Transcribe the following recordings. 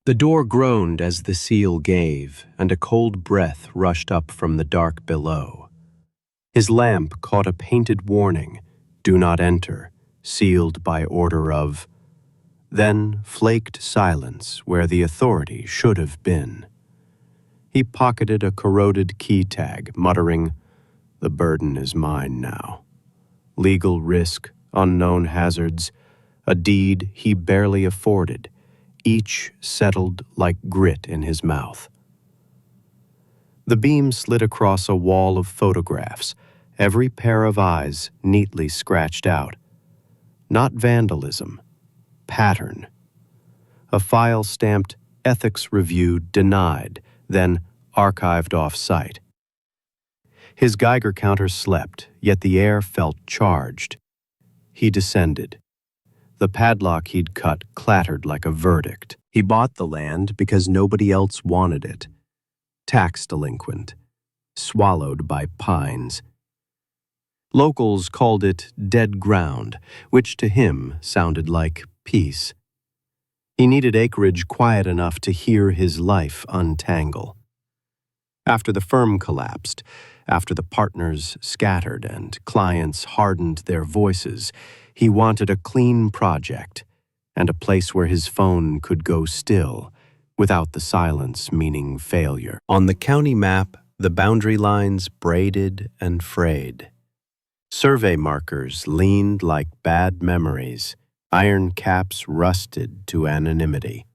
The door groaned as the seal gave, and a cold breath rushed up from the dark below. His lamp caught a painted warning, "Do not enter," sealed by order of. Then flaked silence where the authority should have been. He pocketed a corroded key tag, muttering, "The burden is mine now." Legal risk, unknown hazards, a deed he barely afforded, each settled like grit in his mouth. The beam slid across a wall of photographs, every pair of eyes neatly scratched out. Not vandalism, pattern. A file stamped "Ethics Review Denied," then archived off-site. His Geiger counter slept, yet the air felt charged. He descended. The padlock he'd cut clattered like a verdict. He bought the land because nobody else wanted it. Tax delinquent. Swallowed by pines. Locals called it dead ground, which to him sounded like peace. He needed acreage quiet enough to hear his life untangle. After the firm collapsed, after the partners scattered and clients hardened their voices, he wanted a clean project and a place where his phone could go still, without the silence meaning failure. On the county map, the boundary lines braided and frayed. Survey markers leaned like bad memories, iron caps rusted to anonymity.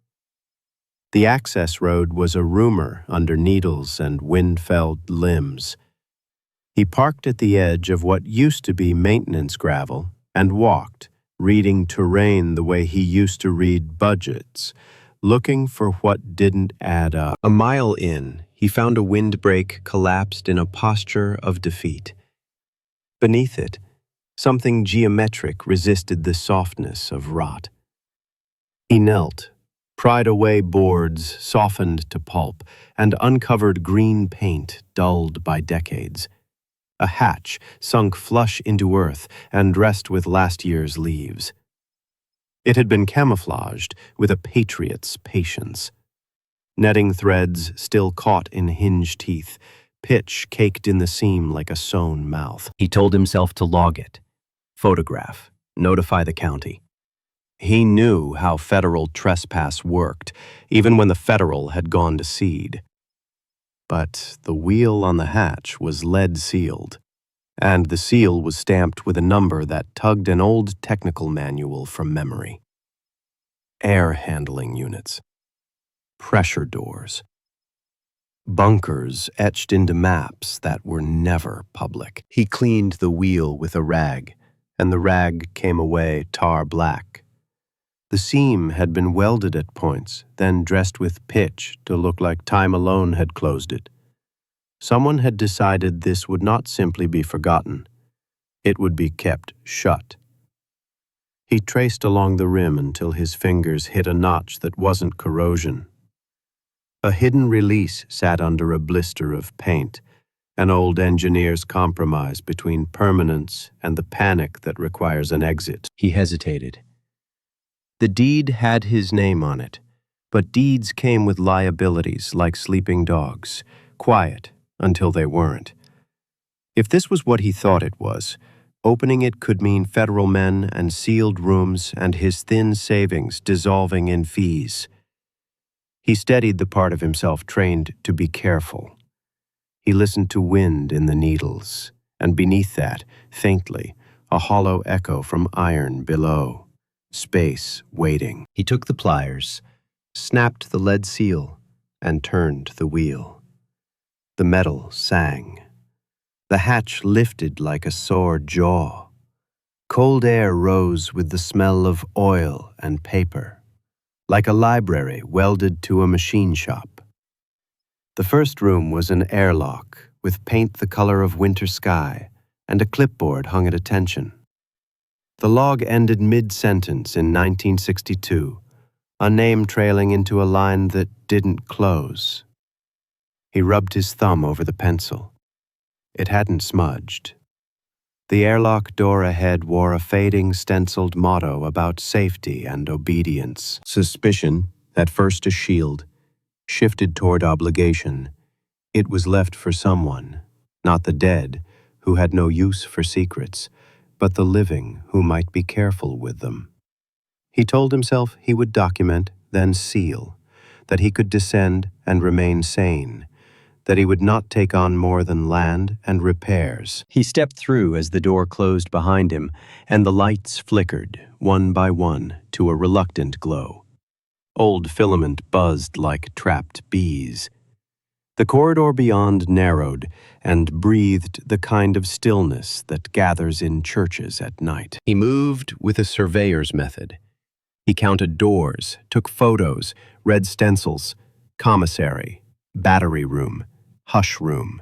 The access road was a rumor under needles and wind-felled limbs. He parked at the edge of what used to be maintenance gravel and walked, reading terrain the way he used to read budgets, looking for what didn't add up. A mile in, he found a windbreak collapsed in a posture of defeat. Beneath it, something geometric resisted the softness of rot. He knelt, pried away boards softened to pulp, and uncovered green paint dulled by decades. A hatch sunk flush into earth and dressed with last year's leaves. It had been camouflaged with a patriot's patience. Netting threads still caught in hinge teeth, pitch caked in the seam like a sewn mouth. He told himself to log it, photograph, notify the county. He knew how federal trespass worked, even when the federal had gone to seed. But the wheel on the hatch was lead-sealed, and the seal was stamped with a number that tugged an old technical manual from memory. Air handling units. Pressure doors. Bunkers etched into maps that were never public. He cleaned the wheel with a rag, and the rag came away tar black. The seam had been welded at points, then dressed with pitch to look like time alone had closed it. Someone had decided this would not simply be forgotten. It would be kept shut. He traced along the rim until his fingers hit a notch that wasn't corrosion. A hidden release sat under a blister of paint, an old engineer's compromise between permanence and the panic that requires an exit. He hesitated. The deed had his name on it, but deeds came with liabilities like sleeping dogs, quiet until they weren't. If this was what he thought it was, opening it could mean federal men and sealed rooms and his thin savings dissolving in fees. He steadied the part of himself trained to be careful. He listened to wind in the needles, and beneath that, faintly, a hollow echo from iron below. Space waiting. He took the pliers, snapped the lead seal, and turned the wheel. The metal sang. The hatch lifted like a sore jaw. Cold air rose with the smell of oil and paper, like a library welded to a machine shop. The first room was an airlock with paint the color of winter sky, and a clipboard hung at attention. The log ended mid-sentence in 1962, a name trailing into a line that didn't close. He rubbed his thumb over the pencil. It hadn't smudged. The airlock door ahead wore a fading stenciled motto about safety and obedience. Suspicion At first a shield, shifted toward obligation, it was left for someone, not the dead, who had no use for secrets, but the living who might be careful with them. He told himself he would document, then seal, that he could descend and remain sane, that he would not take on more than land and repairs. He stepped through as the door closed behind him, and the lights flickered, one by one, to a reluctant glow. Old filament buzzed like trapped bees. The corridor beyond narrowed and breathed the kind of stillness that gathers in churches at night. He moved with a surveyor's method. He counted doors, took photos, read stencils, commissary, battery room, hush room.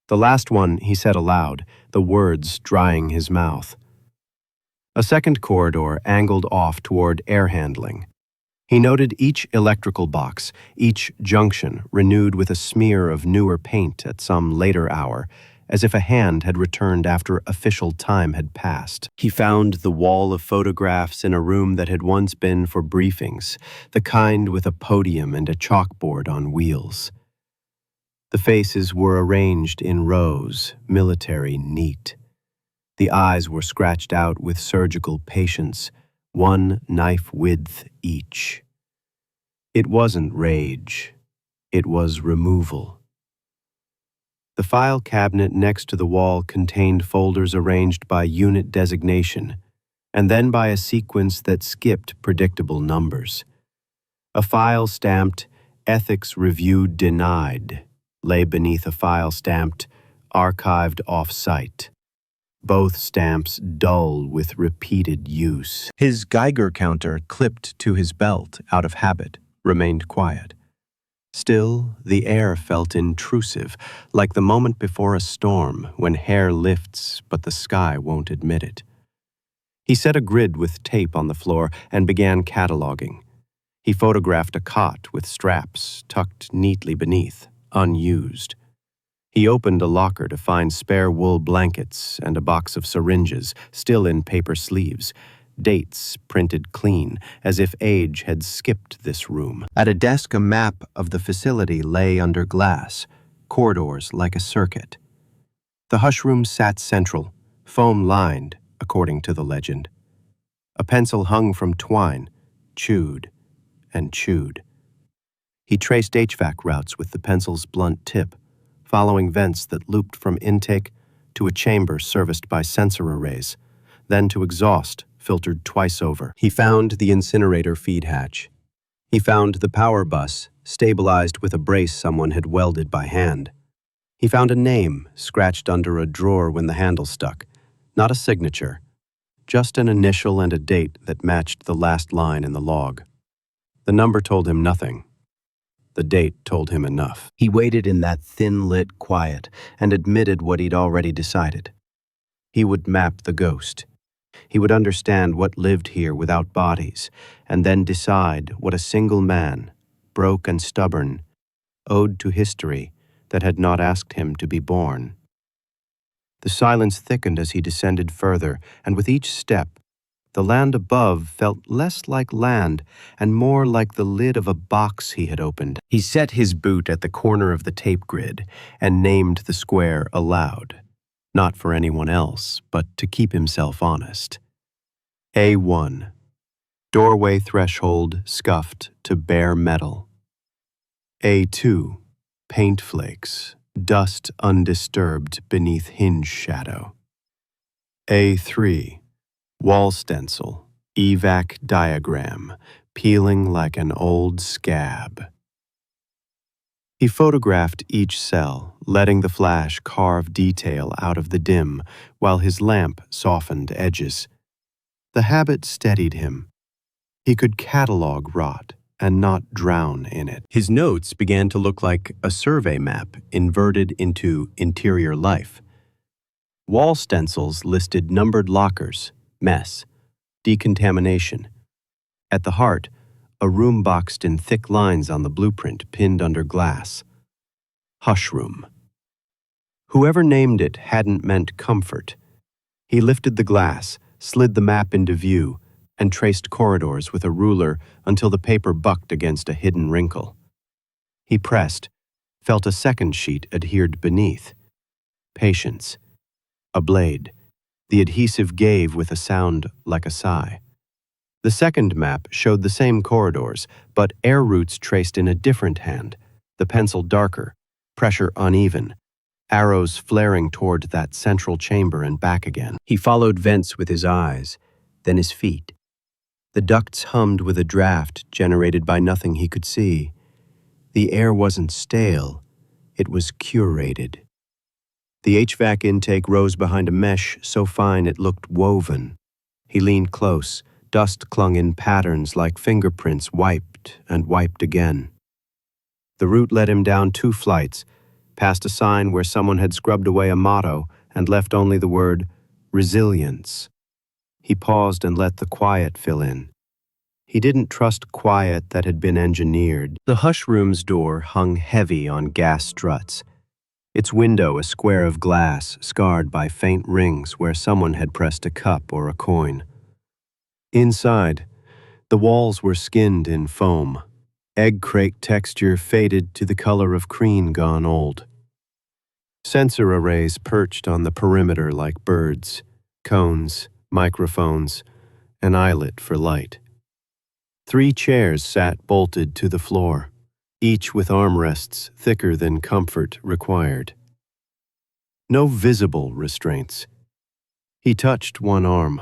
The last one he said aloud, the words drying his mouth. A second corridor angled off toward air handling. He noted each electrical box, each junction renewed with a smear of newer paint at some later hour, as if a hand had returned after official time had passed. He found the wall of photographs in a room that had once been for briefings, the kind with a podium and a chalkboard on wheels. The faces were arranged in rows, military neat. The eyes were scratched out with surgical patience, one knife width each. It wasn't rage, it was removal. The file cabinet next to the wall contained folders arranged by unit designation, and then by a sequence that skipped predictable numbers. A file stamped "Ethics Review Denied" lay beneath a file stamped "Archived Off-Site." Both stamps dull with repeated use. His Geiger counter, clipped to his belt out of habit, remained quiet. Still, the air felt intrusive, like the moment before a storm when hair lifts but the sky won't admit it. He set a grid with tape on the floor and began cataloging. He photographed a cot with straps tucked neatly beneath, unused. He opened a locker to find spare wool blankets and a box of syringes, still in paper sleeves, dates printed clean, as if age had skipped this room. At a desk, a map of the facility lay under glass, corridors like a circuit. The hush room sat central, foam-lined, according to the legend. A pencil hung from twine, chewed and chewed. He traced HVAC routes with the pencil's blunt tip, following vents that looped from intake to a chamber serviced by sensor arrays, then to exhaust filtered twice over. He found the incinerator feed hatch. He found the power bus, stabilized with a brace someone had welded by hand. He found a name scratched under a drawer when the handle stuck. Not a signature, just an initial and a date that matched the last line in the log. The number told him nothing. The date told him enough. He waited in that thin-lit quiet and admitted what he'd already decided. He would map the ghost. He would understand what lived here without bodies, and then decide what a single man, broke and stubborn, owed to history that had not asked him to be born. The silence thickened as he descended further, and with each step, the land above felt less like land and more like the lid of a box he had opened. He set his boot at the corner of the tape grid and named the square aloud, not for anyone else, but to keep himself honest. A1. Doorway threshold scuffed to bare metal. A2. Paint flakes, dust undisturbed beneath hinge shadow. A3. Wall stencil, evac diagram, peeling like an old scab. He photographed each cell, letting the flash carve detail out of the dim, while his lamp softened edges. The habit steadied him. He could catalog rot and not drown in it. His notes began to look like a survey map inverted into interior life. Wall stencils listed numbered lockers, mess, decontamination. At the heart, a room boxed in thick lines on the blueprint pinned under glass. Hush room. Whoever named it hadn't meant comfort. He lifted the glass, slid the map into view, and traced corridors with a ruler until the paper bucked against a hidden wrinkle. He pressed, felt a second sheet adhered beneath. Patience. A blade. The adhesive gave with a sound like a sigh. The second map showed the same corridors, but air routes traced in a different hand, the pencil darker, pressure uneven, arrows flaring toward that central chamber and back again. He followed vents with his eyes, then his feet. The ducts hummed with a draft generated by nothing he could see. The air wasn't stale, it was curated. The HVAC intake rose behind a mesh so fine it looked woven. He leaned close. Dust clung in patterns like fingerprints wiped and wiped again. The route led him down 2 flights, past a sign where someone had scrubbed away a motto and left only the word resilience. He paused and let the quiet fill in. He didn't trust quiet that had been engineered. The hush room's door hung heavy on gas struts. Its window a square of glass scarred by faint rings where someone had pressed a cup or a coin. Inside, the walls were skinned in foam. Egg crate texture faded to the color of cream gone old. Sensor arrays perched on the perimeter like birds, cones, microphones, an eyelet for light. 3 chairs sat bolted to the floor, each with armrests thicker than comfort required. No visible restraints. He touched one arm.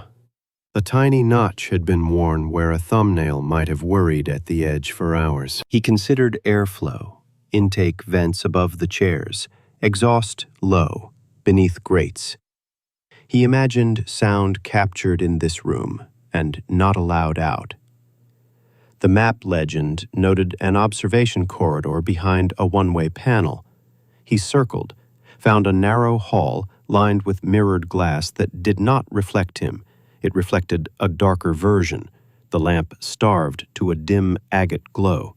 A tiny notch had been worn where a thumbnail might have worried at the edge for hours. He considered airflow, intake vents above the chairs, exhaust low, beneath grates. He imagined sound captured in this room and not allowed out. The map legend noted an observation corridor behind a one-way panel. He circled, found a narrow hall lined with mirrored glass that did not reflect him. It reflected a darker version. The lamp starved to a dim agate glow.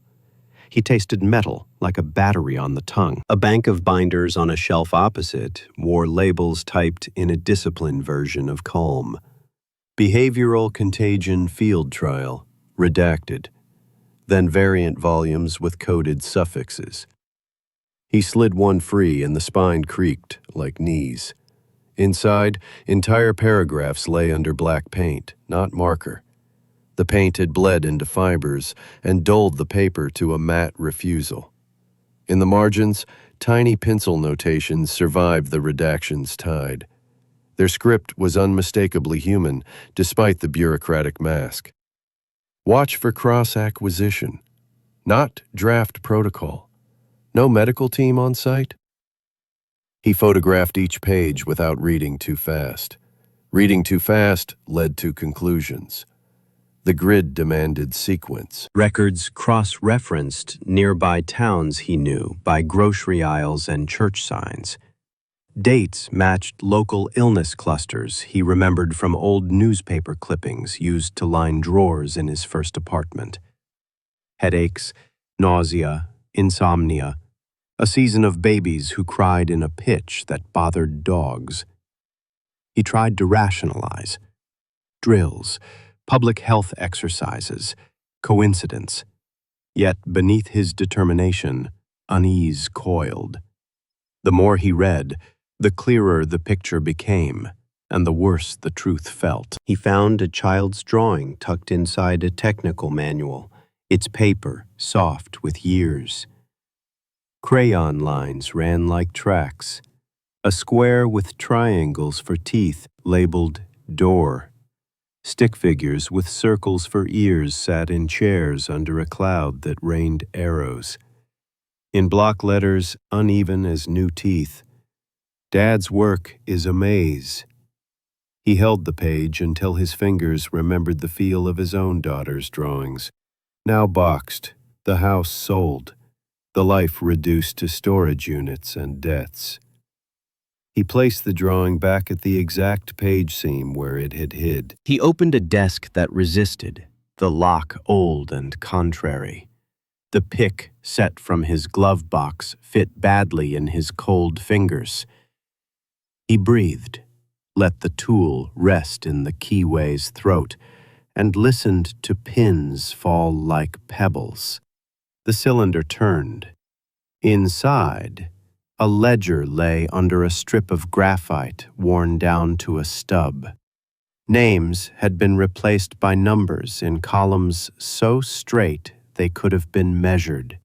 He tasted metal like a battery on the tongue. A bank of binders on a shelf opposite wore labels typed in a disciplined version of calm. Behavioral Contagion Field Trial, redacted. Then variant volumes with coded suffixes. He slid one free and the spine creaked like knees. Inside, entire paragraphs lay under black paint, not marker. The paint had bled into fibers and dulled the paper to a matte refusal. In the margins, tiny pencil notations survived the redaction's tide. Their script was unmistakably human, despite the bureaucratic mask. Watch for cross-acquisition, not draft protocol. No medical team on site? He photographed each page without reading too fast. Reading too fast led to conclusions. The grid demanded sequence. Records cross-referenced nearby towns he knew by grocery aisles and church signs. Dates matched local illness clusters he remembered from old newspaper clippings used to line drawers in his first apartment. Headaches, nausea, insomnia, a season of babies who cried in a pitch that bothered dogs. He tried to rationalize. Drills, public health exercises, coincidence. Yet beneath his determination, unease coiled. The more he read, the clearer the picture became, and the worse the truth felt. He found a child's drawing tucked inside a technical manual, its paper soft with years. Crayon lines ran like tracks. A square with triangles for teeth labeled door. Stick figures with circles for ears sat in chairs under a cloud that rained arrows. In block letters uneven as new teeth, Dad's work is a maze. He held the page until his fingers remembered the feel of his own daughter's drawings. Now boxed, the house sold. The life reduced to storage units and debts. He placed the drawing back at the exact page seam where it had hid. He opened a desk that resisted, the lock old and contrary. The pick set from his glove box fit badly in his cold fingers. He breathed, let the tool rest in the keyway's throat, and listened to pins fall like pebbles. The cylinder turned. Inside, a ledger lay under a strip of graphite worn down to a stub. Names had been replaced by numbers in columns so straight they could have been measured.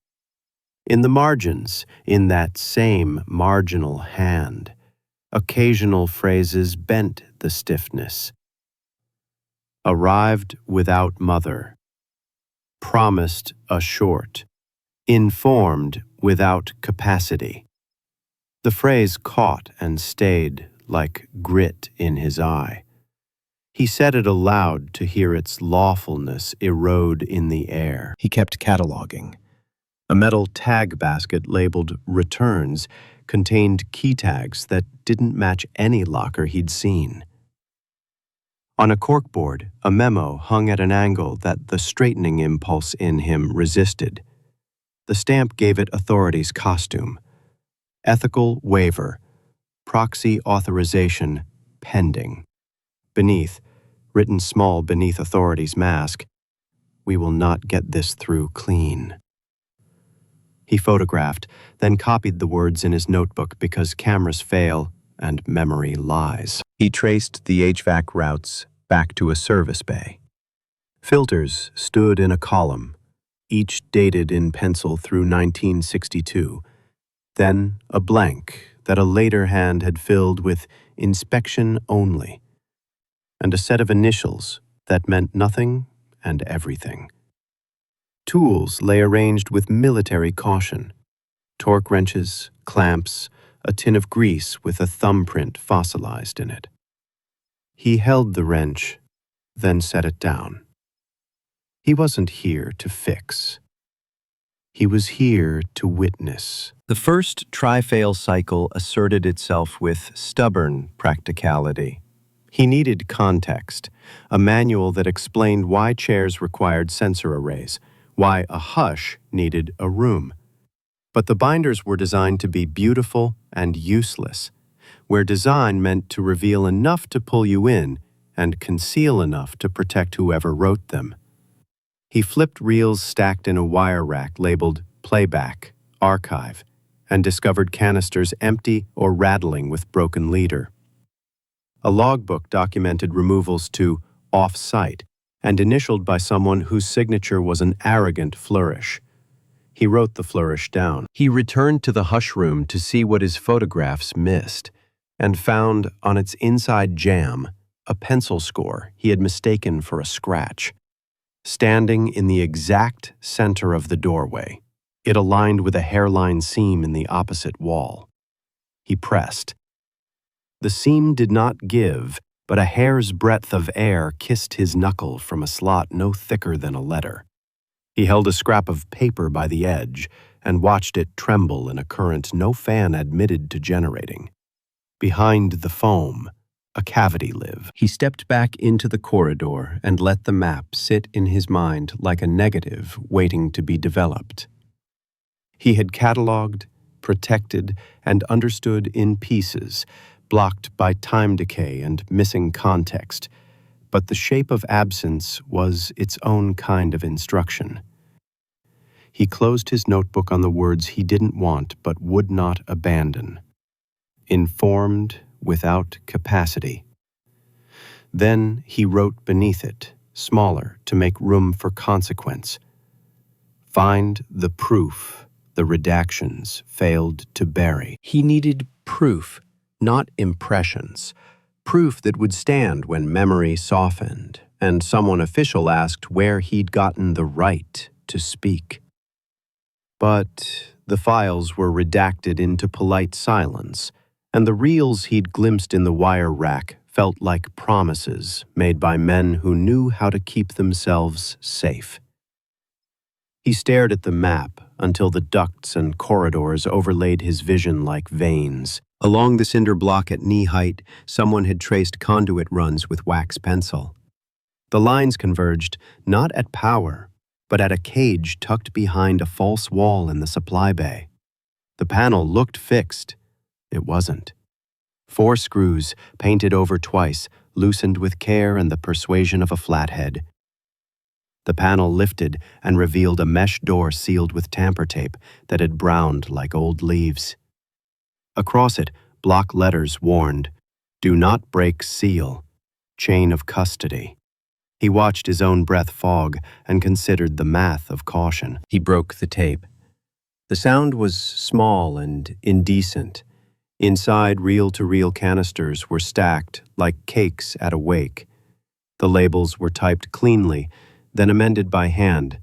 In the margins, in that same marginal hand, occasional phrases bent the stiffness. Arrived without mother. Promised a short. Informed without capacity. The phrase caught and stayed like grit in his eye. He said it aloud to hear its lawfulness erode in the air. He kept cataloging. A metal tag basket labeled Returns contained key tags that didn't match any locker he'd seen. On a corkboard, a memo hung at an angle that the straightening impulse in him resisted. The stamp gave it authority's costume. Ethical waiver. Proxy authorization pending. Beneath, written small beneath authority's mask, "We will not get this through clean." He photographed, then copied the words in his notebook because cameras fail and memory lies. He traced the HVAC routes back to a service bay. Filters stood in a column, each dated in pencil through 1962, then a blank that a later hand had filled with inspection only, and a set of initials that meant nothing and everything. Tools lay arranged with military caution. Torque wrenches, clamps, a tin of grease with a thumbprint fossilized in it. He held the wrench, then set it down. He wasn't here to fix. He was here to witness. The first try-fail cycle asserted itself with stubborn practicality. He needed context, a manual that explained why chairs required sensor arrays, why a hush needed a room. But the binders were designed to be beautiful and useless, where design meant to reveal enough to pull you in and conceal enough to protect whoever wrote them. He flipped reels stacked in a wire rack labeled Playback, Archive, and discovered canisters empty or rattling with broken leader. A logbook documented removals to off-site and initialed by someone whose signature was an arrogant flourish. He wrote the flourish down. He returned to the hush room to see what his photographs missed, and found on its inside jamb a pencil score he had mistaken for a scratch. Standing in the exact center of the doorway, it aligned with a hairline seam in the opposite wall. He pressed. The seam did not give, but a hair's breadth of air kissed his knuckle from a slot no thicker than a letter. He held a scrap of paper by the edge and watched it tremble in a current no fan admitted to generating. Behind the foam, a cavity lived. He stepped back into the corridor and let the map sit in his mind like a negative waiting to be developed. He had catalogued, protected, and understood in pieces, blocked by time decay and missing context, but the shape of absence was its own kind of instruction. He closed his notebook on the words he didn't want but would not abandon. Informed without capacity. Then he wrote beneath it, smaller to make room for consequence. Find the proof the redactions failed to bury. He needed proof, not impressions. Proof that would stand when memory softened and someone official asked where he'd gotten the right to speak. But the files were redacted into polite silence, and the reels he'd glimpsed in the wire rack felt like promises made by men who knew how to keep themselves safe. He stared at the map until the ducts and corridors overlaid his vision like veins. Along the cinder block at knee height, someone had traced conduit runs with wax pencil. The lines converged not at power, but at a cage tucked behind a false wall in the supply bay. The panel looked fixed. It wasn't. 4 screws, painted over twice, loosened with care and the persuasion of a flathead, The panel lifted and revealed a mesh door sealed with tamper tape that had browned like old leaves. Across it, block letters warned, "Do not break seal. Chain of custody." He watched his own breath fog and considered the math of caution. He broke the tape. The sound was small and indecent. Inside, reel-to-reel canisters were stacked like cakes at a wake. The labels were typed cleanly, then amended by hand.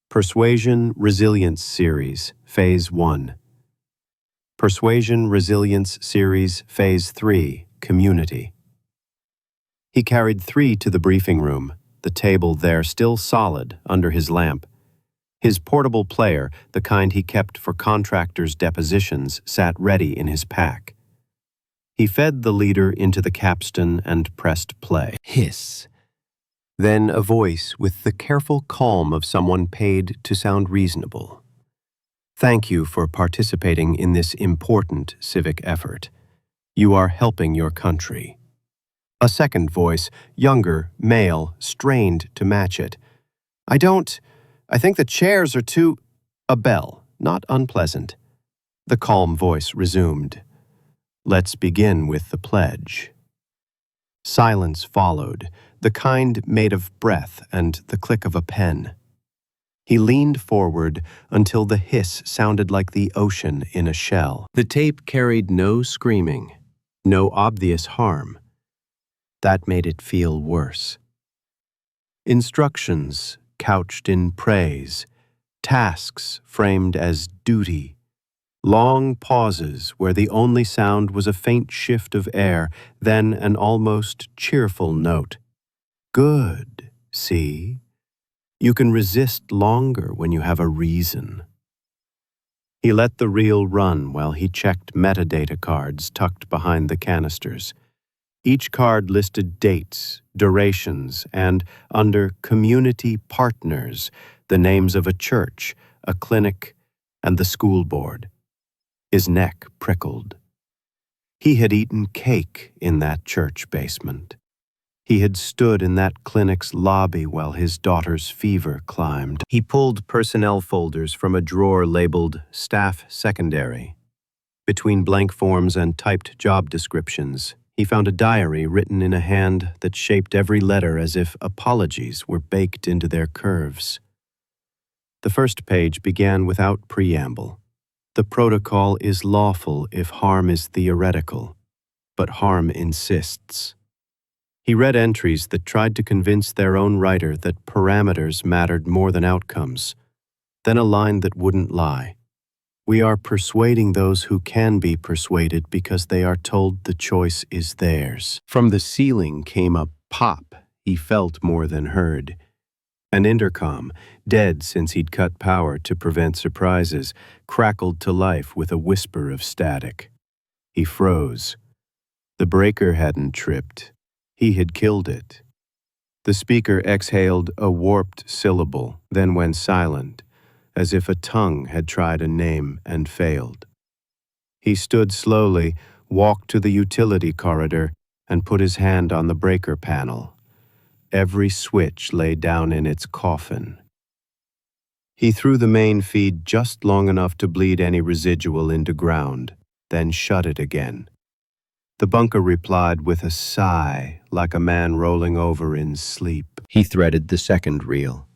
Persuasion Resilience Series, Phase 1. Persuasion Resilience Series, Phase 3, Community. He carried 3 to the briefing room, the table there still solid under his lamp. His portable player, the kind he kept for contractors' depositions, sat ready in his pack. He fed the leader into the capstan and pressed play. Hiss. Then a voice with the careful calm of someone paid to sound reasonable. "Thank you for participating in this important civic effort. You are helping your country." A second voice, younger, male, strained to match it. I think the chairs are too—" A bell, not unpleasant. The calm voice resumed. "Let's begin with the pledge." Silence followed, the kind made of breath and the click of a pen. He leaned forward until the hiss sounded like the ocean in a shell. The tape carried no screaming, no obvious harm. That made it feel worse. Instructions couched in praise, tasks framed as duty, long pauses where the only sound was a faint shift of air, then an almost cheerful note. "Good, see? You can resist longer when you have a reason." He let the reel run while he checked metadata cards tucked behind the canisters. Each card listed dates, durations, and, under Community Partners, the names of a church, a clinic, and the school board. His neck prickled. He had eaten cake in that church basement. He had stood in that clinic's lobby while his daughter's fever climbed. He pulled personnel folders from a drawer labeled Staff Secondary. Between blank forms and typed job descriptions, he found a diary written in a hand that shaped every letter as if apologies were baked into their curves. The first page began without preamble. The protocol is lawful if harm is theoretical, but harm insists. He read entries that tried to convince their own writer that parameters mattered more than outcomes, then a line that wouldn't lie. "We are persuading those who can be persuaded because they are told the choice is theirs." From the ceiling came a pop he felt more than heard. An intercom, dead since he'd cut power to prevent surprises, crackled to life with a whisper of static. He froze. The breaker hadn't tripped. He had killed it. The speaker exhaled a warped syllable, then went silent, as if a tongue had tried a name and failed. He stood slowly, walked to the utility corridor, and put his hand on the breaker panel. Every switch lay down in its coffin. He threw the main feed just long enough to bleed any residual into ground, then shut it again. The bunker replied with a sigh, like a man rolling over in sleep. He threaded the second reel.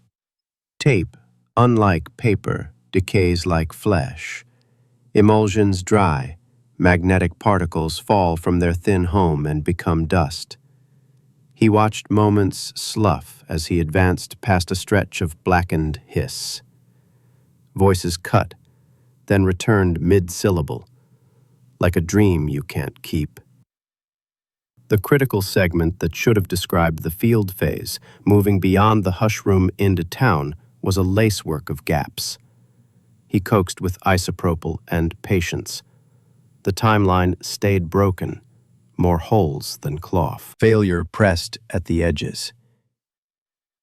Tape, unlike paper, decays like flesh. Emulsions dry. Magnetic particles fall from their thin home and become dust. He watched moments slough as he advanced past a stretch of blackened hiss. Voices cut, then returned mid-syllable, like a dream you can't keep. The critical segment that should have described the field phase, moving beyond the hush room into town, was a lacework of gaps. He coaxed with isopropyl and patience. The timeline stayed broken, more holes than cloth. Failure pressed at the edges.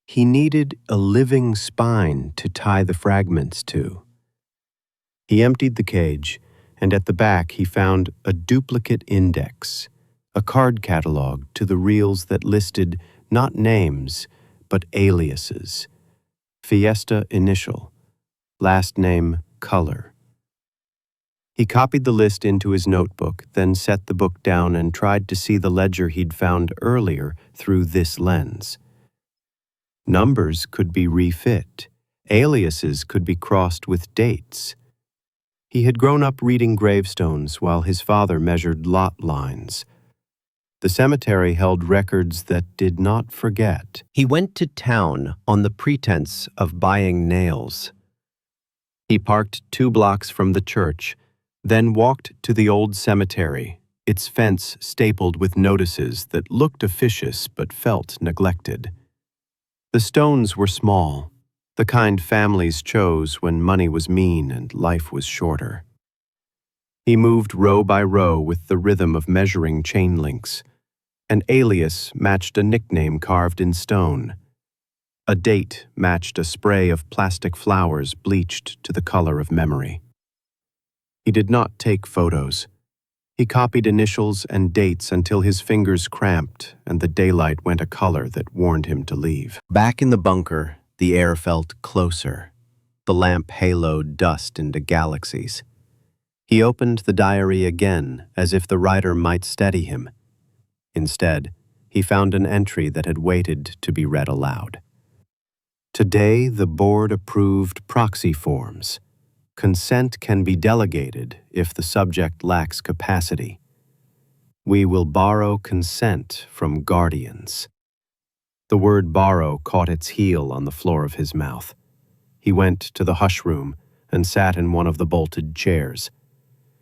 He needed a living spine to tie the fragments to. He emptied the cage, and at the back he found a duplicate index, a card catalog to the reels that listed not names, but aliases. Fiesta initial, last name color. He copied the list into his notebook, then set the book down and tried to see the ledger he'd found earlier through this lens. Numbers could be refit. Aliases could be crossed with dates. He had grown up reading gravestones while his father measured lot lines. The cemetery held records that did not forget. He went to town on the pretense of buying nails. He parked 2 blocks from the church, then walked to the old cemetery, its fence stapled with notices that looked officious but felt neglected. The stones were small, the kind families chose when money was mean and life was shorter. He moved row by row with the rhythm of measuring chain links. An alias matched a nickname carved in stone. A date matched a spray of plastic flowers bleached to the color of memory. He did not take photos. He copied initials and dates until his fingers cramped and the daylight went a color that warned him to leave. Back in the bunker, the air felt closer. The lamp haloed dust into galaxies. He opened the diary again, as if the writer might steady him. Instead, he found an entry that had waited to be read aloud. Today, the board approved proxy forms. Consent can be delegated if the subject lacks capacity. We will borrow consent from guardians. The word borrow caught its heel on the floor of his mouth. He went to the hush room and sat in one of the bolted chairs.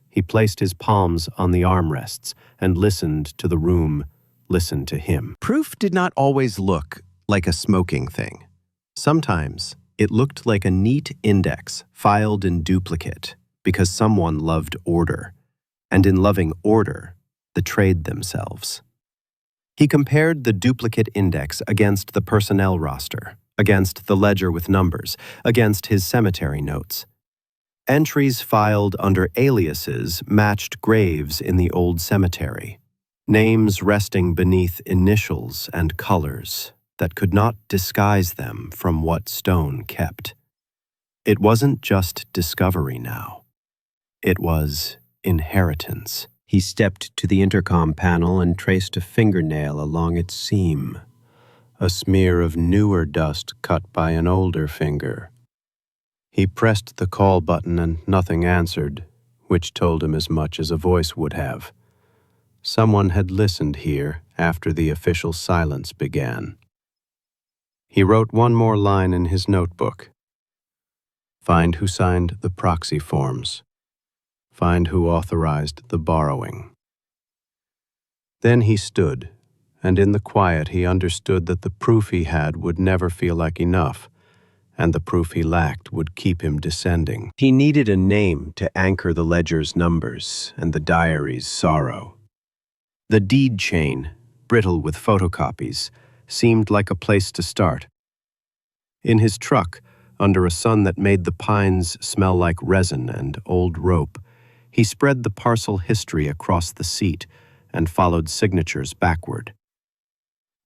He placed his palms on the armrests and listened to the room listen to him. Proof did not always look like a smoking thing. Sometimes it looked like a neat index filed in duplicate because someone loved order, and in loving order, betrayed themselves. He compared the duplicate index against the personnel roster, against the ledger with numbers, against his cemetery notes. Entries filed under aliases matched graves in the old cemetery, names resting beneath initials and colors that could not disguise them from what stone kept. It wasn't just discovery now. It was inheritance. He stepped to the intercom panel and traced a fingernail along its seam, a smear of newer dust cut by an older finger. He pressed the call button and nothing answered, which told him as much as a voice would have. Someone had listened here after the official silence began. He wrote one more line in his notebook. Find who signed the proxy forms. Find who authorized the borrowing. Then he stood, and in the quiet he understood that the proof he had would never feel like enough, and the proof he lacked would keep him descending. He needed a name to anchor the ledger's numbers and the diary's sorrow. The deed chain, brittle with photocopies, seemed like a place to start. In his truck, under a sun that made the pines smell like resin and old rope, he spread the parcel history across the seat and followed signatures backward.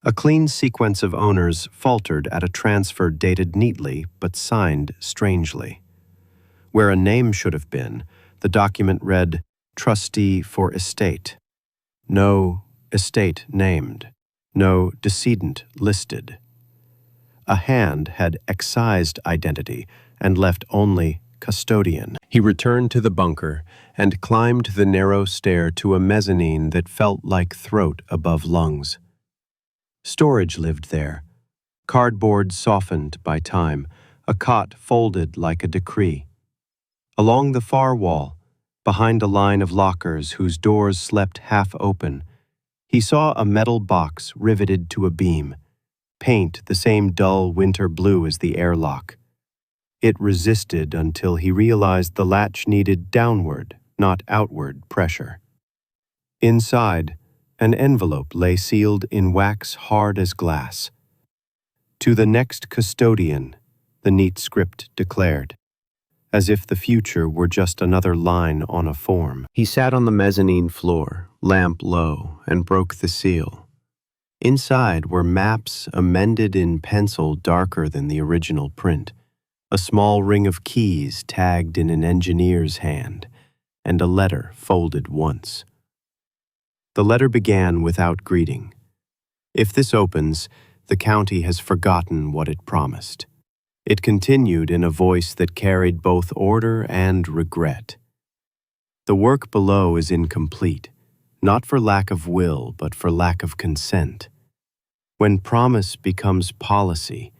A clean sequence of owners faltered at a transfer dated neatly but signed strangely. Where a name should have been, the document read, Trustee for Estate. No estate named. No decedent listed. A hand had excised identity and left only custodian. He returned to the bunker and climbed the narrow stair to a mezzanine that felt like throat above lungs. Storage lived there, cardboard softened by time, a cot folded like a decree. Along the far wall, behind a line of lockers whose doors slept half open, he saw a metal box riveted to a beam, paint the same dull winter blue as the airlock. It resisted until he realized the latch needed downward, not outward, pressure. Inside, an envelope lay sealed in wax hard as glass. To the next custodian, the neat script declared, as if the future were just another line on a form. He sat on the mezzanine floor, lamp low, and broke the seal. Inside were maps amended in pencil darker than the original print, a small ring of keys tagged in an engineer's hand, and a letter folded once. The letter began without greeting. If this opens, the county has forgotten what it promised. It continued in a voice that carried both order and regret. The work below is incomplete, not for lack of will, but for lack of consent. When promise becomes policy,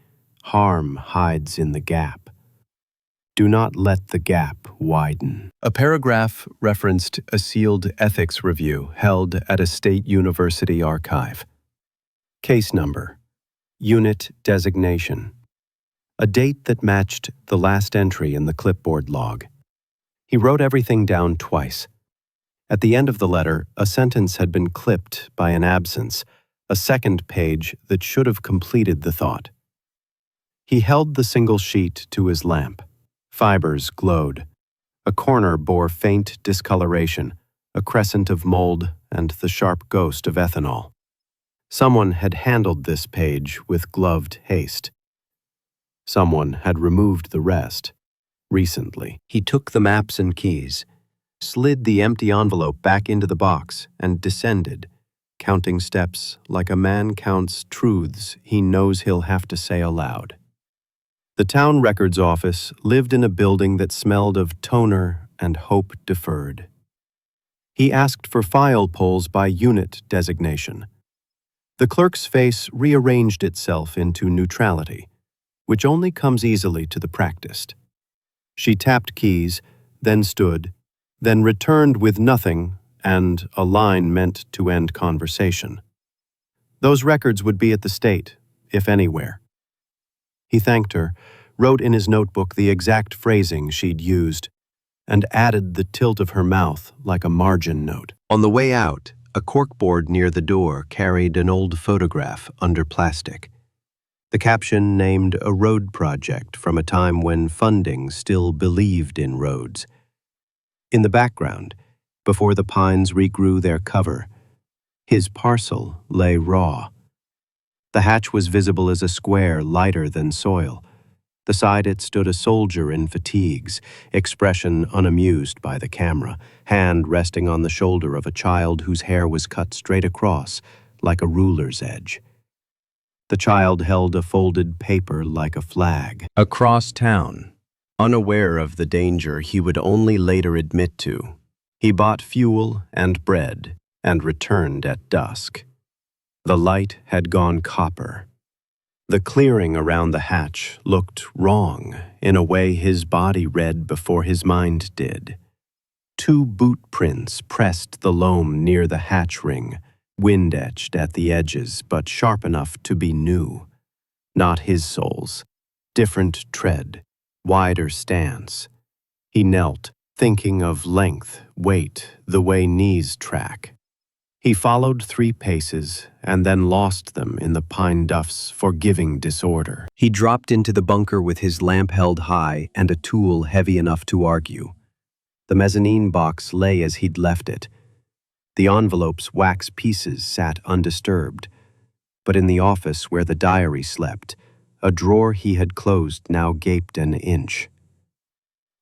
harm hides in the gap. Do not let the gap widen. A paragraph referenced a sealed ethics review held at a state university archive. Case number, unit designation. A date that matched the last entry in the clipboard log. He wrote everything down twice. At the end of the letter, a sentence had been clipped by an absence, a second page that should have completed the thought. He held the single sheet to his lamp. Fibers glowed. A corner bore faint discoloration, a crescent of mold, and the sharp ghost of ethanol. Someone had handled this page with gloved haste. Someone had removed the rest, recently. He took the maps and keys, slid the empty envelope back into the box, and descended, counting steps like a man counts truths he knows he'll have to say aloud. The town records office lived in a building that smelled of toner and hope deferred. He asked for file polls by unit designation. The clerk's face rearranged itself into neutrality, which only comes easily to the practiced. She tapped keys, then stood, then returned with nothing and a line meant to end conversation. Those records would be at the state, if anywhere. He thanked her, wrote in his notebook the exact phrasing she'd used, and added the tilt of her mouth like a margin note. On the way out, a corkboard near the door carried an old photograph under plastic. The caption named a road project from a time when funding still believed in roads. In the background, before the pines regrew their cover, his parcel lay raw. The hatch was visible as a square lighter than soil. Beside it stood a soldier in fatigues, expression unamused by the camera, hand resting on the shoulder of a child whose hair was cut straight across, like a ruler's edge. The child held a folded paper like a flag. Across town, unaware of the danger he would only later admit to, he bought fuel and bread and returned at dusk. The light had gone copper. The clearing around the hatch looked wrong in a way his body read before his mind did. 2 boot prints pressed the loam near the hatch ring, wind-etched at the edges but sharp enough to be new. Not his soles. Different tread, wider stance. He knelt, thinking of length, weight, the way knees track. He followed 3 paces and then lost them in the pine duff's forgiving disorder. He dropped into the bunker with his lamp held high and a tool heavy enough to argue. The mezzanine box lay as he'd left it. The envelope's wax pieces sat undisturbed. But in the office where the diary slept, a drawer he had closed now gaped an inch.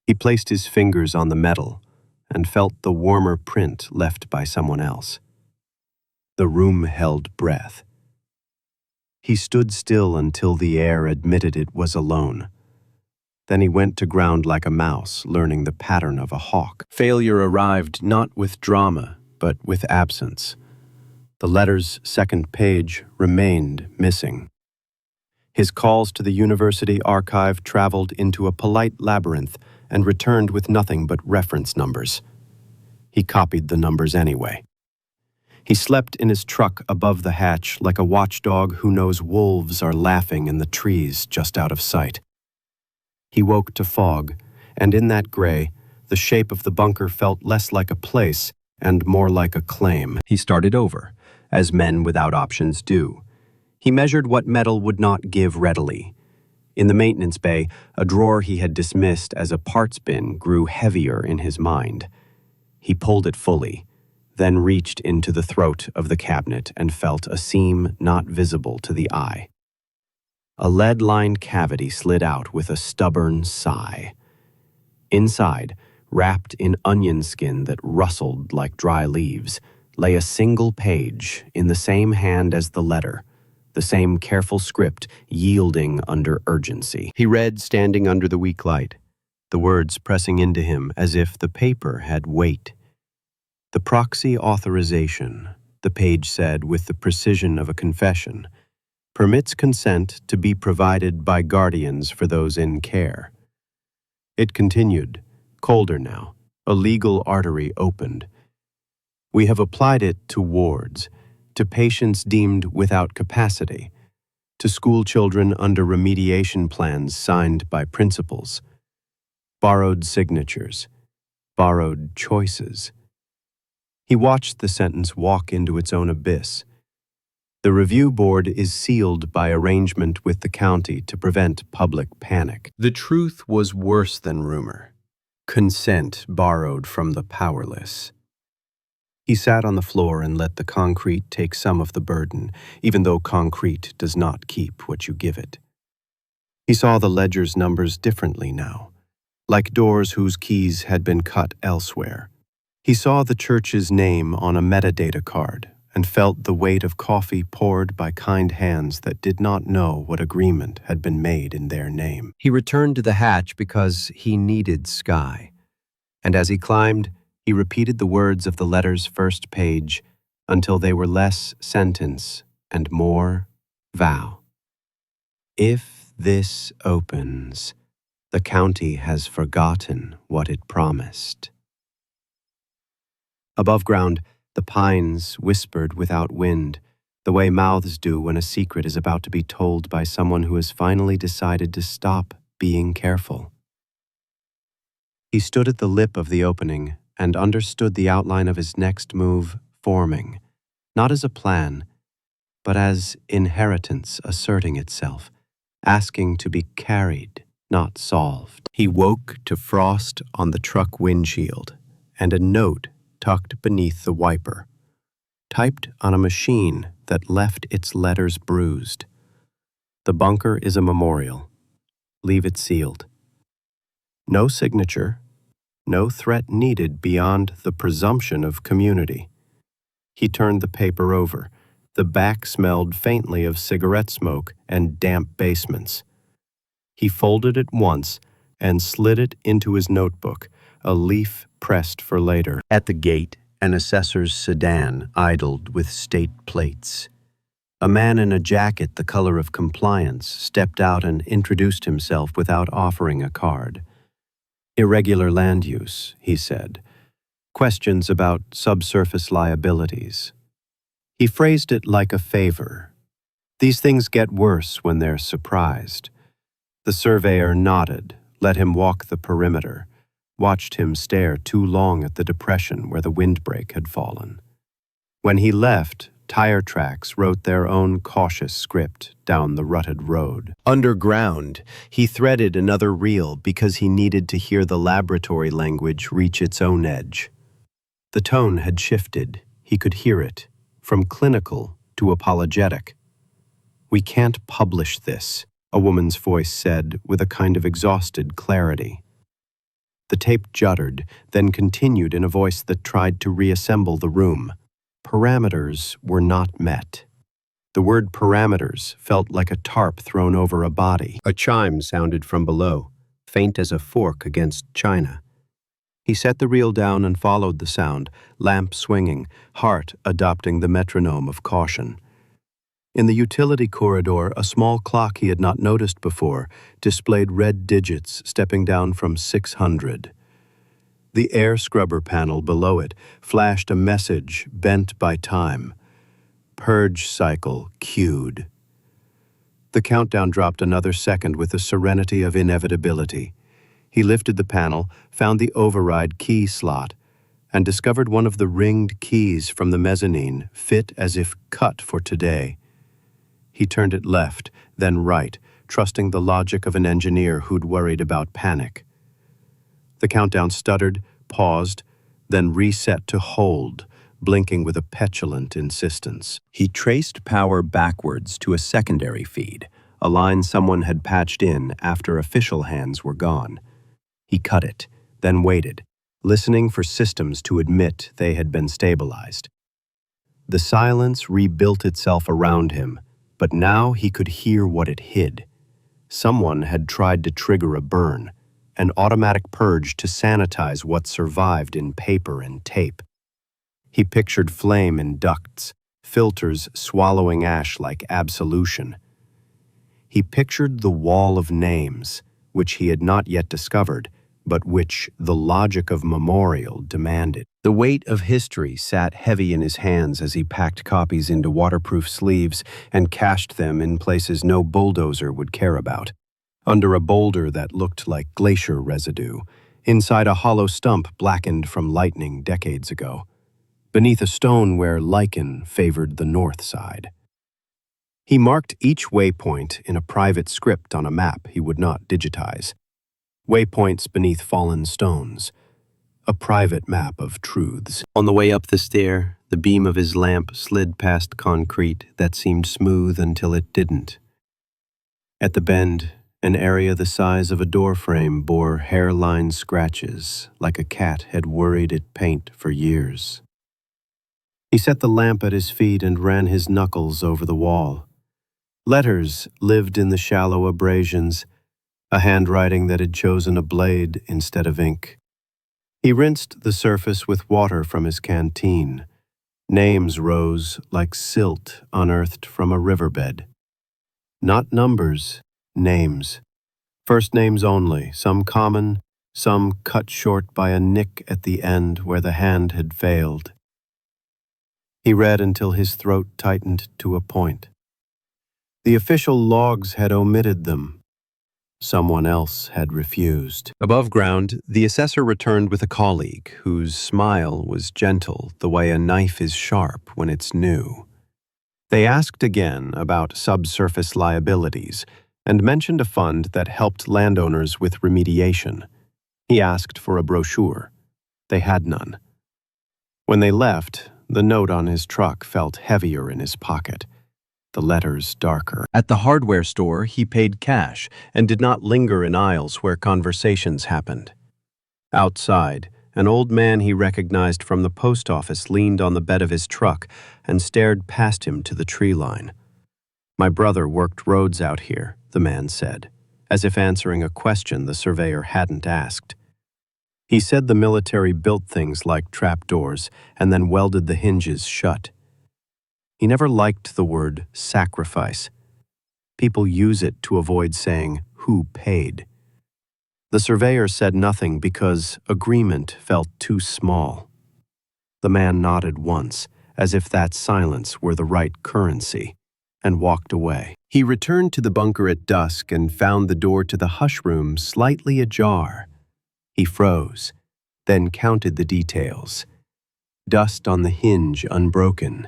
He placed his fingers on the metal and felt the warmer print left by someone else. The room held breath. He stood still until the air admitted it was alone. Then he went to ground like a mouse, learning the pattern of a hawk. Failure arrived not with drama, but with absence. The letter's second page remained missing. His calls to the university archive traveled into a polite labyrinth and returned with nothing but reference numbers. He copied the numbers anyway. He slept in his truck above the hatch like a watchdog who knows wolves are laughing in the trees just out of sight. He woke to fog, and in that gray, the shape of the bunker felt less like a place and more like a claim. He started over, as men without options do. He measured what metal would not give readily. In the maintenance bay, a drawer he had dismissed as a parts bin grew heavier in his mind. He pulled it fully, then reached into the throat of the cabinet and felt a seam not visible to the eye. A lead-lined cavity slid out with a stubborn sigh. Inside, wrapped in onion skin that rustled like dry leaves, lay a single page in the same hand as the letter, the same careful script yielding under urgency. He read standing under the weak light, the words pressing into him as if the paper had weight. The proxy authorization, the page said with the precision of a confession, permits consent to be provided by guardians for those in care. It continued, colder now, a legal artery opened. We have applied it to wards, to patients deemed without capacity, to school children under remediation plans signed by principals. Borrowed signatures, borrowed choices. He watched the sentence walk into its own abyss. The review board is sealed by arrangement with the county to prevent public panic. The truth was worse than rumor. Consent borrowed from the powerless. He sat on the floor and let the concrete take some of the burden, even though concrete does not keep what you give it. He saw the ledger's numbers differently now, like doors whose keys had been cut elsewhere. He saw the church's name on a metadata card and felt the weight of coffee poured by kind hands that did not know what agreement had been made in their name. He returned to the hatch because he needed sky, and as he climbed, he repeated the words of the letter's first page until they were less sentence and more vow. If this opens, the county has forgotten what it promised. Above ground, the pines whispered without wind, the way mouths do when a secret is about to be told by someone who has finally decided to stop being careful. He stood at the lip of the opening and understood the outline of his next move forming, not as a plan, but as inheritance asserting itself, asking to be carried, not solved. He woke to frost on the truck windshield and a note tucked beneath the wiper, typed on a machine that left its letters bruised. The bunker is a memorial. Leave it sealed. No signature, no threat needed beyond the presumption of community. He turned the paper over. The back smelled faintly of cigarette smoke and damp basements. He folded it once and slid it into his notebook, a leaf pressed for later. At the gate, an assessor's sedan idled with state plates. A man in a jacket the color of compliance stepped out and introduced himself without offering a card. Irregular land use, he said. Questions about subsurface liabilities. He phrased it like a favor. These things get worse when they're surprised. The surveyor nodded, let him walk the perimeter, watched him stare too long at the depression where the windbreak had fallen. When he left, tire tracks wrote their own cautious script down the rutted road. Underground, he threaded another reel because he needed to hear the laboratory language reach its own edge. The tone had shifted. He could hear it, from clinical to apologetic. "We can't publish this," a woman's voice said with a kind of exhausted clarity. The tape juddered, then continued in a voice that tried to reassemble the room. Parameters were not met. The word parameters felt like a tarp thrown over a body. A chime sounded from below, faint as a fork against china. He set the reel down and followed the sound, lamp swinging, heart adopting the metronome of caution. In the utility corridor, a small clock he had not noticed before displayed red digits stepping down from 600. The air scrubber panel below it flashed a message bent by time. Purge cycle cued. The countdown dropped another second with the serenity of inevitability. He lifted the panel, found the override key slot, and discovered one of the ringed keys from the mezzanine, fit as if cut for today. He turned it left, then right, trusting the logic of an engineer who'd worried about panic. The countdown stuttered, paused, then reset to hold, blinking with a petulant insistence. He traced power backwards to a secondary feed, a line someone had patched in after official hands were gone. He cut it, then waited, listening for systems to admit they had been stabilized. The silence rebuilt itself around him, but now he could hear what it hid. Someone had tried to trigger a burn, an automatic purge to sanitize what survived in paper and tape. He pictured flame in ducts, filters swallowing ash like absolution. He pictured the wall of names, which he had not yet discovered, but which the logic of memorial demanded. The weight of history sat heavy in his hands as he packed copies into waterproof sleeves and cached them in places no bulldozer would care about. Under a boulder that looked like glacier residue, inside a hollow stump blackened from lightning decades ago, beneath a stone where lichen favored the north side. He marked each waypoint in a private script on a map he would not digitize. Waypoints beneath fallen stones, a private map of truths. On the way up the stair, the beam of his lamp slid past concrete that seemed smooth until it didn't. At the bend, an area the size of a doorframe bore hairline scratches, like a cat had worried it paint for years. He set the lamp at his feet and ran his knuckles over the wall. Letters lived in the shallow abrasions, a handwriting that had chosen a blade instead of ink. He rinsed the surface with water from his canteen. Names rose like silt unearthed from a riverbed. Not numbers, names. First names only, some common, some cut short by a nick at the end where the hand had failed. He read until his throat tightened to a point. The official logs had omitted them. Someone else had refused. Above ground, the assessor returned with a colleague whose smile was gentle the way a knife is sharp when it's new. They asked again about subsurface liabilities and mentioned a fund that helped landowners with remediation. He asked for a brochure. They had none. When they left, the note on his truck felt heavier in his pocket, the letters darker. At the hardware store, he paid cash and did not linger in aisles where conversations happened. Outside, an old man he recognized from the post office leaned on the bed of his truck and stared past him to the tree line. "My brother worked roads out here," the man said, as if answering a question the surveyor hadn't asked. He said the military built things like trapdoors and then welded the hinges shut. He never liked the word sacrifice. People use it to avoid saying who paid. The surveyor said nothing because agreement felt too small. The man nodded once, as if that silence were the right currency, and walked away. He returned to the bunker at dusk and found the door to the hush room slightly ajar. He froze, then counted the details. Dust on the hinge unbroken.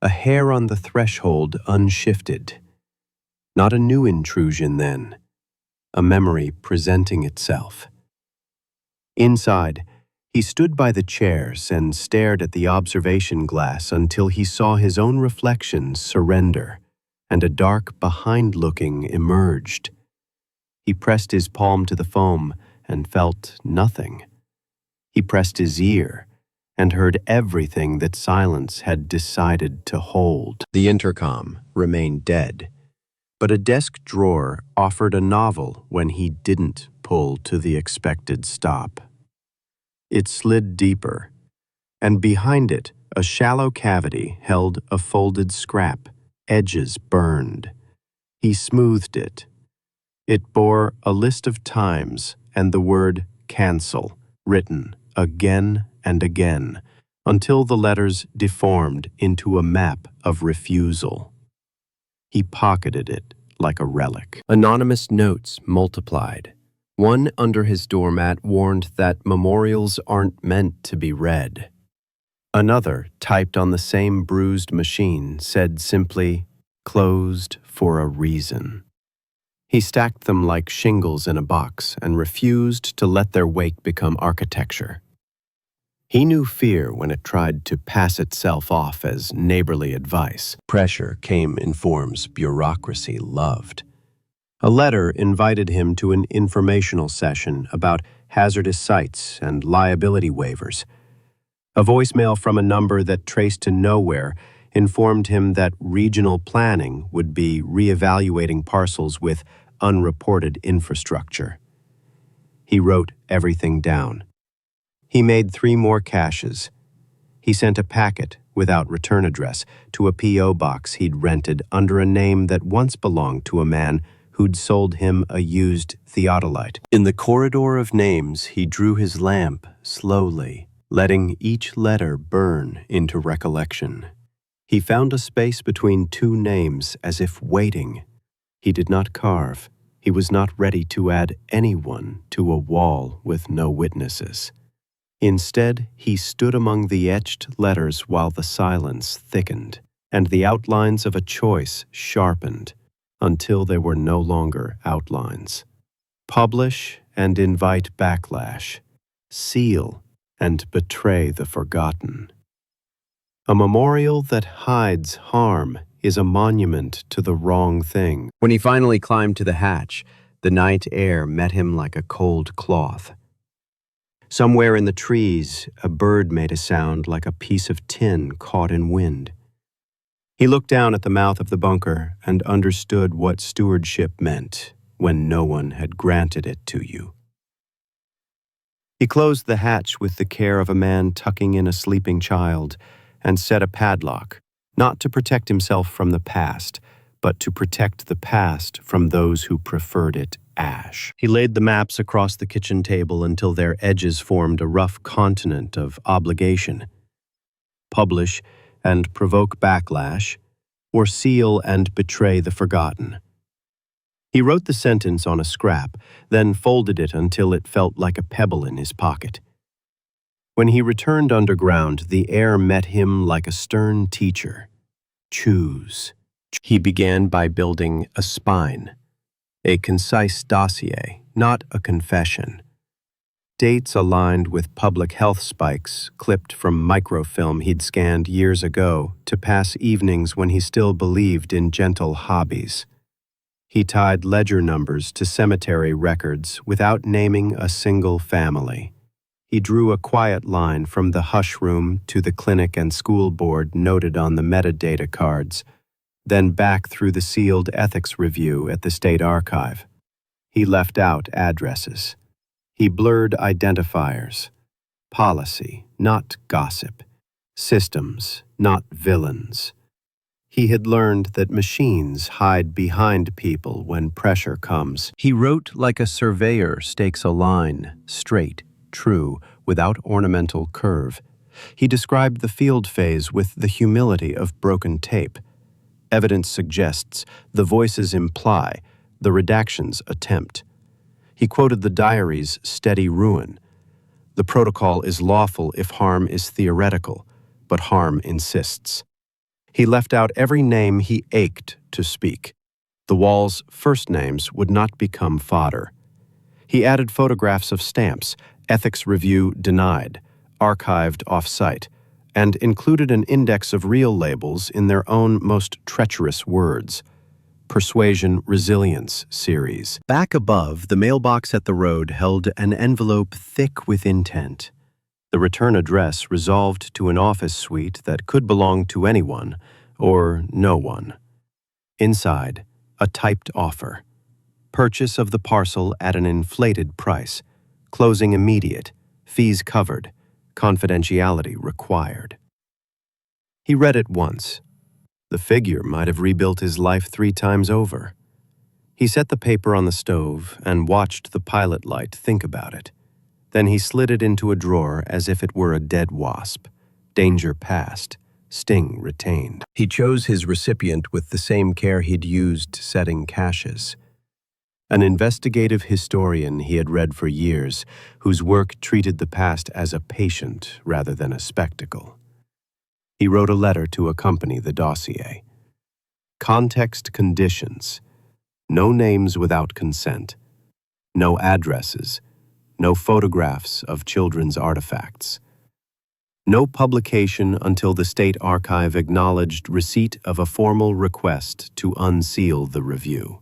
A hair on the threshold unshifted. Not a new intrusion then. A memory presenting itself. Inside, he stood by the chairs and stared at the observation glass until he saw his own reflection surrender, and a dark behind-looking emerged. He pressed his palm to the foam and felt nothing. He pressed his ear and heard everything that silence had decided to hold. The intercom remained dead, but a desk drawer offered a novel when he didn't pull to the expected stop. It slid deeper, and behind it, a shallow cavity held a folded scrap, edges burned. He smoothed it. It bore a list of times and the word cancel, written again and again, until the letters deformed into a map of refusal. He pocketed it like a relic. Anonymous notes multiplied. One under his doormat warned that memorials aren't meant to be read. Another, typed on the same bruised machine, said simply, "Closed for a reason." He stacked them like shingles in a box and refused to let their wake become architecture. He knew fear when it tried to pass itself off as neighborly advice. Pressure came in forms bureaucracy loved. A letter invited him to an informational session about hazardous sites and liability waivers. A voicemail from a number that traced to nowhere informed him that regional planning would be reevaluating parcels with unreported infrastructure. He wrote everything down. He made 3 more caches. He sent a packet, without return address, to a P.O. box he'd rented under a name that once belonged to a man who'd sold him a used theodolite. In the corridor of names, he drew his lamp slowly, letting each letter burn into recollection. He found a space between 2 names as if waiting. He did not carve. He was not ready to add anyone to a wall with no witnesses. Instead, he stood among the etched letters while the silence thickened and the outlines of a choice sharpened until they were no longer outlines. Publish and invite backlash. Seal and betray the forgotten. A memorial that hides harm is a monument to the wrong thing. When he finally climbed to the hatch, the night air met him like a cold cloth. Somewhere in the trees, a bird made a sound like a piece of tin caught in wind. He looked down at the mouth of the bunker and understood what stewardship meant when no one had granted it to you. He closed the hatch with the care of a man tucking in a sleeping child and set a padlock, not to protect himself from the past, but to protect the past from those who preferred it ash. He laid the maps across the kitchen table until their edges formed a rough continent of obligation. Publish and provoke backlash, or seal and betray the forgotten. He wrote the sentence on a scrap, then folded it until it felt like a pebble in his pocket. When he returned underground, the air met him like a stern teacher. Choose. He began by building a spine, a concise dossier, not a confession. Dates aligned with public health spikes clipped from microfilm he'd scanned years ago to pass evenings when he still believed in gentle hobbies. He tied ledger numbers to cemetery records without naming a single family. He drew a quiet line from the hush room to the clinic and school board noted on the metadata cards, then back through the sealed ethics review at the State Archive. He left out addresses. He blurred identifiers. Policy, not gossip. Systems, not villains. He had learned that machines hide behind people when pressure comes. He wrote like a surveyor stakes a line, straight, true, without ornamental curve. He described the field phase with the humility of broken tape. Evidence suggests, the voices imply, the redactions attempt. He quoted the diary's steady ruin. The protocol is lawful if harm is theoretical, but harm insists. He left out every name he ached to speak. The wall's first names would not become fodder. He added photographs of stamps, ethics review denied, archived off-site, and included an index of real labels in their own most treacherous words. Persuasion Resilience series. Back above, the mailbox at the road held an envelope thick with intent. The return address resolved to an office suite that could belong to anyone or no one. Inside, a typed offer. Purchase of the parcel at an inflated price. Closing immediate. Fees covered. Confidentiality required. He read it once. The figure might have rebuilt his life 3 times over. He set the paper on the stove and watched the pilot light think about it. Then he slid it into a drawer as if it were a dead wasp. Danger past, sting retained. He chose his recipient with the same care he'd used setting caches. An investigative historian he had read for years, whose work treated the past as a patient rather than a spectacle. He wrote a letter to accompany the dossier. Context conditions. No names without consent. No addresses. No photographs of children's artifacts. No publication until the State Archive acknowledged receipt of a formal request to unseal the review.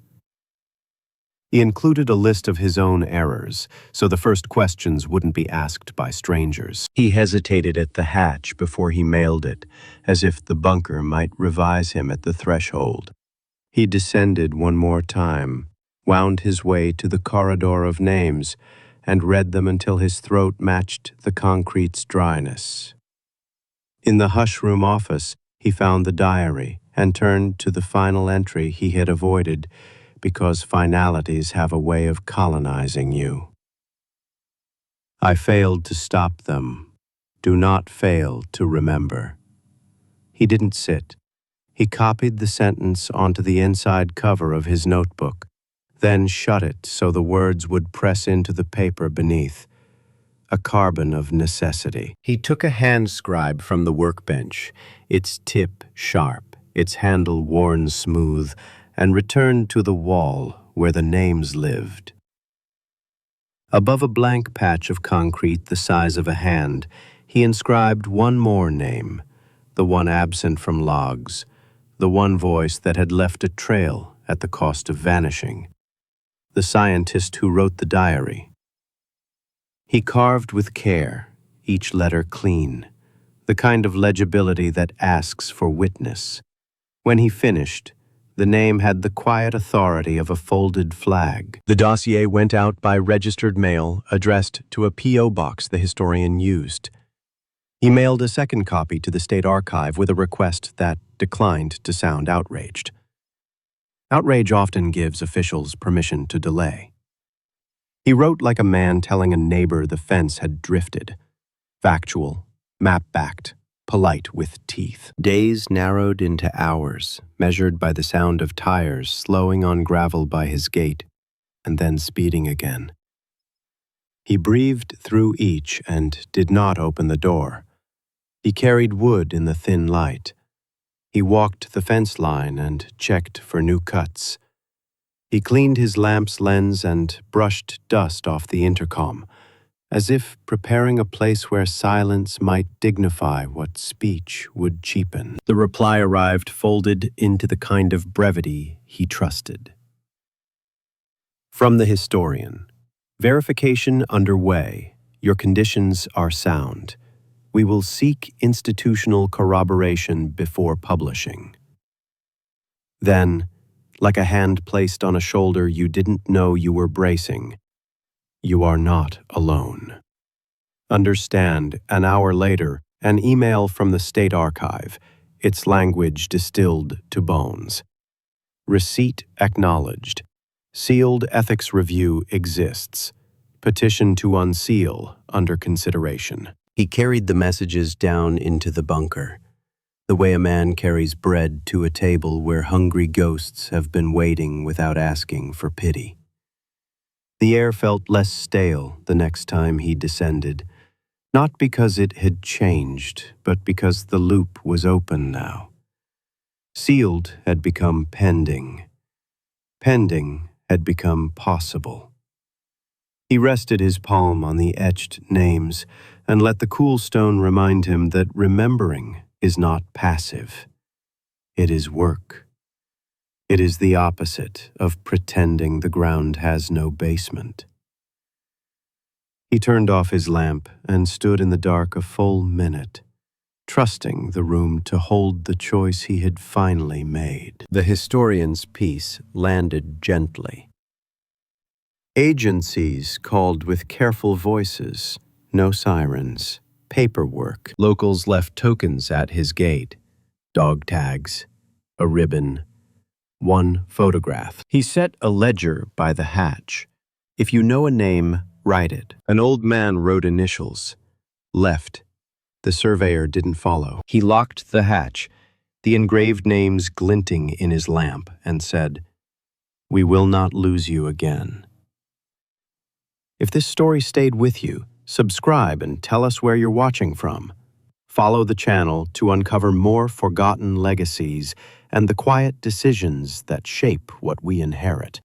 He included a list of his own errors, so the first questions wouldn't be asked by strangers. He hesitated at the hatch before he mailed it, as if the bunker might revise him at the threshold. He descended one more time, wound his way to the corridor of names, and read them until his throat matched the concrete's dryness. In the hush-room office, he found the diary and turned to the final entry he had avoided because finalities have a way of colonizing you. I failed to stop them. Do not fail to remember. He didn't sit. He copied the sentence onto the inside cover of his notebook, then shut it so the words would press into the paper beneath. A carbon of necessity. He took a hand scribe from the workbench, its tip sharp, its handle worn smooth, and returned to the wall where the names lived. Above a blank patch of concrete the size of a hand, he inscribed one more name, the one absent from logs, the one voice that had left a trail at the cost of vanishing, the scientist who wrote the diary. He carved with care, each letter clean, the kind of legibility that asks for witness. When he finished, the name had the quiet authority of a folded flag. The dossier went out by registered mail, addressed to a P.O. box the historian used. He mailed a second copy to the State Archive with a request that declined to sound outraged. Outrage often gives officials permission to delay. He wrote like a man telling a neighbor the fence had drifted. Factual, map-backed, polite with teeth. Days narrowed into hours, measured by the sound of tires slowing on gravel by his gate, and then speeding again. He breathed through each and did not open the door. He carried wood in the thin light. He walked the fence line and checked for new cuts. He cleaned his lamp's lens and brushed dust off the intercom, as if preparing a place where silence might dignify what speech would cheapen. The reply arrived folded into the kind of brevity he trusted. From the historian. Verification underway. Your conditions are sound. We will seek institutional corroboration before publishing. Then, like a hand placed on a shoulder you didn't know you were bracing, you are not alone. Understand, an hour later, an email from the State Archive, its language distilled to bones. Receipt acknowledged. Sealed ethics review exists. Petition to unseal under consideration. He carried the messages down into the bunker, the way a man carries bread to a table where hungry ghosts have been waiting without asking for pity. The air felt less stale the next time he descended, not because it had changed, but because the loop was open now. Sealed had become pending. Pending had become possible. He rested his palm on the etched names and let the cool stone remind him that remembering is not passive. It is work. It is the opposite of pretending the ground has no basement. He turned off his lamp and stood in the dark a full minute, trusting the room to hold the choice he had finally made. The historian's piece landed gently. Agencies called with careful voices, no sirens, paperwork. Locals left tokens at his gate, dog tags, a ribbon, one photograph. He set a ledger by the hatch. If you know a name, write it. An old man wrote initials. Left. The surveyor didn't follow. He locked the hatch, the engraved names glinting in his lamp, and said, "We will not lose you again." If this story stayed with you, subscribe and tell us where you're watching from. Follow the channel to uncover more forgotten legacies and the quiet decisions that shape what we inherit.